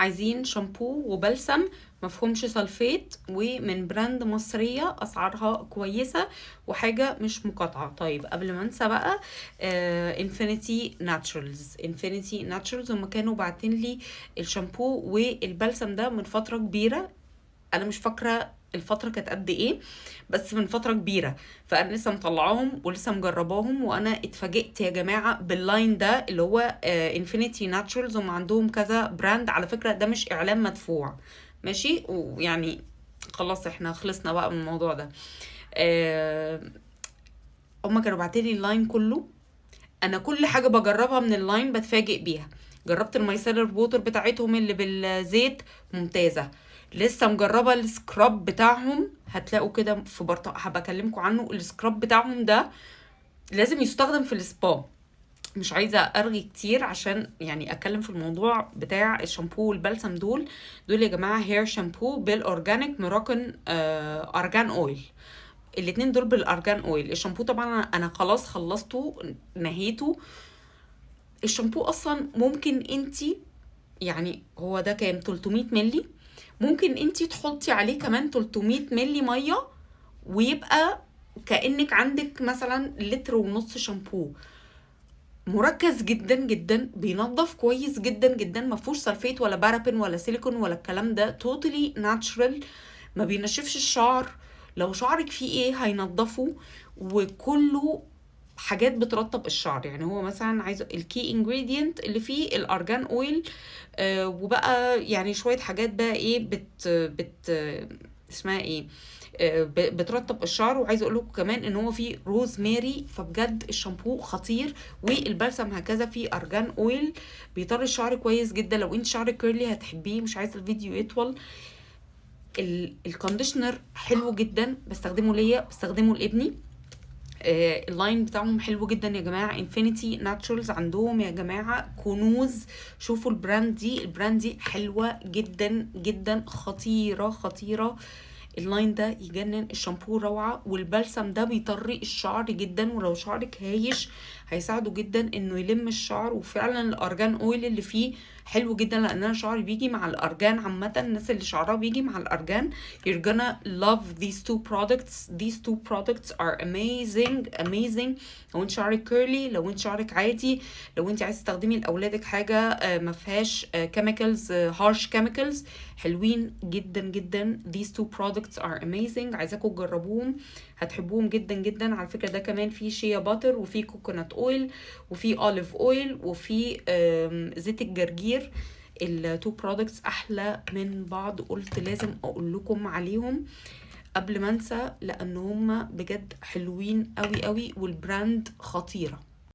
عايزين شامبو وبلسم مفهومش سلفيت ومن براند مصرية اسعارها كويسة وحاجة مش مقاطعة. طيب قبل ما انسى بقى، انفينيتي ناتشرالز هم كانوا باعتين لي الشامبو والبلسم ده من فترة كبيرة. انا مش فاكره الفتره كانت قد ايه، بس من فتره كبيره. فانا لسه مطلعاهم ولسه مجرباهم، وانا اتفاجئت يا جماعه باللاين ده اللي هو انفينيتي ناتشرالز. هم عندهم كذا براند على فكره، ده مش اعلان مدفوع ماشي. ويعني خلاص احنا خلصنا بقى من الموضوع ده. آه، هما كانوا بعتلي اللاين كله. انا كل حاجه بجربها من اللاين بتفاجئ بيها. جربت الميسلر ووتر بتاعتهم اللي بالزيت، ممتازه. لسه مجربه السكراب بتاعهم، هتلاقوا كده في هبقى اكلمكم عنه. السكراب بتاعهم ده لازم يستخدم في السبا. مش عايزه ارغي كتير عشان يعني اتكلم في الموضوع بتاع الشامبو والبلسم. دول يا جماعه هير شامبو بالاورجانيك مراكن ارجان اويل. الاتنين دول بالارجان اويل. الشامبو طبعا انا خلاص خلصته نهيته. الشامبو اصلا ممكن انتي يعني هو ده كام 300 ملي، ممكن انتي تحطي عليه كمان 300 ملي ميه، ويبقى كأنك عندك مثلا لتر ونص شامبو. مركز جدا جدا، بينظف كويس جدا جدا، ما فيهوش سلفيت ولا بارابين ولا سيليكون ولا الكلام ده، توتالي ناتشرال. ما بينشفش الشعر، لو شعرك فيه ايه هينضفه. وكله حاجات بترطب الشعر. يعني هو مثلا عايز الكي انجريدينت اللي فيه الارجان اويل، وبقى يعني شوية حاجات بقى ايه بت اسمها ايه، بترطب الشعر. وعايزه اقول لكم كمان ان هو فيه روز ماري، فبجد الشامبو خطير. والبلسم هكذا فيه ارجان اويل، بيطري الشعر كويس جدا. لو انت شعرك كيرلي هتحبيه، مش عايزه الفيديو يطول. الكونديشنر حلو جدا، بستخدمه ليا، بستخدمه لابني. اللاين بتاعهم حلو جدا يا جماعه. انفينيتي ناتشرالز عندهم يا جماعه كنوز. شوفوا البراند دي حلوه جدا جدا، خطيره خطيره. اللاين ده يجنن. الشامبو روعه، والبلسم ده بيطري الشعر جدا، ولو شعرك هايش هيساعده جدا انه يلم الشعر. وفعلا الارجان اويل اللي فيه حلو جدا، لان انا شعري بيجي مع الارجان عامه. الناس اللي شعرها بيجي مع الارجان you're gonna love these two products are amazing. لو انت شعرك كيرلي، لو انت شعرك عادي، لو انت عايز تستخدمي لاولادك حاجه ما فيهاش chemicals harsh chemicals، حلوين جدا جدا. these two products are amazing. عايزاكم تجربوهم، هتحبوهم جدا جدا. على فكره ده كمان فيه شيا باتر، وفيه كوكونات اويل، وفيه اوليف اويل، وفيه زيت الجرجير. التو برودكتس احلى من بعض، قلت لازم اقول لكم عليهم قبل ما انسى، لان هم بجد حلوين قوي قوي، والبراند خطيره.